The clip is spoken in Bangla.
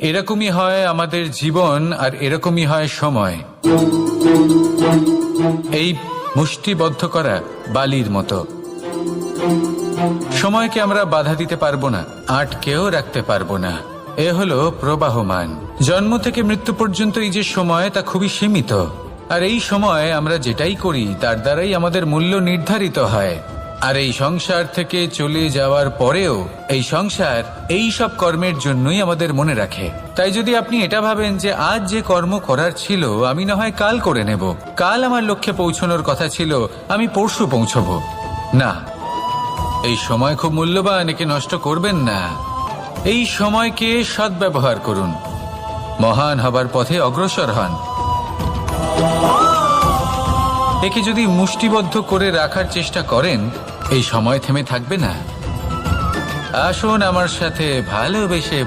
এরকমই হয় আমাদের জীবন, আর এরকমই হয় সময়। এই মুষ্টিবদ্ধ করা বালির মতো। সময়কে আমরা বাধা দিতে পারবো না, আটকেও রাখতে পারবো না। এ হলো প্রবাহমান। জন্ম থেকে মৃত্যু পর্যন্ত এই যে সময়, তা খুবই সীমিত। আর এই সময় আমরা যেটাই করি তার দ্বারাই আমাদের মূল্য নির্ধারিত হয়। আর এই সংসার থেকে চলে যাওয়ার পরেও এই সংসার এই সব কর্মের জন্যই আমাদের মনে রাখে। তাই যদি আপনি এটা ভাবেন যে আজ যে কর্ম করার ছিল আমি না হয় কাল করে নেব, কাল আমার লক্ষ্যে পৌঁছানোর কথা ছিল আমি পরশু পৌঁছবো, না, এই সময় খুব মূল্যবান, একে নষ্ট করবেন না। এই সময়কে সদ্ব্যবহার করুন, মহান হবার পথে অগ্রসর হন। একে যদি মুষ্টিবদ্ধ করে রাখার চেষ্টা করেন, এই সময় থেমে থাকবে না। আসুন আমার সাথে ভালোবেসে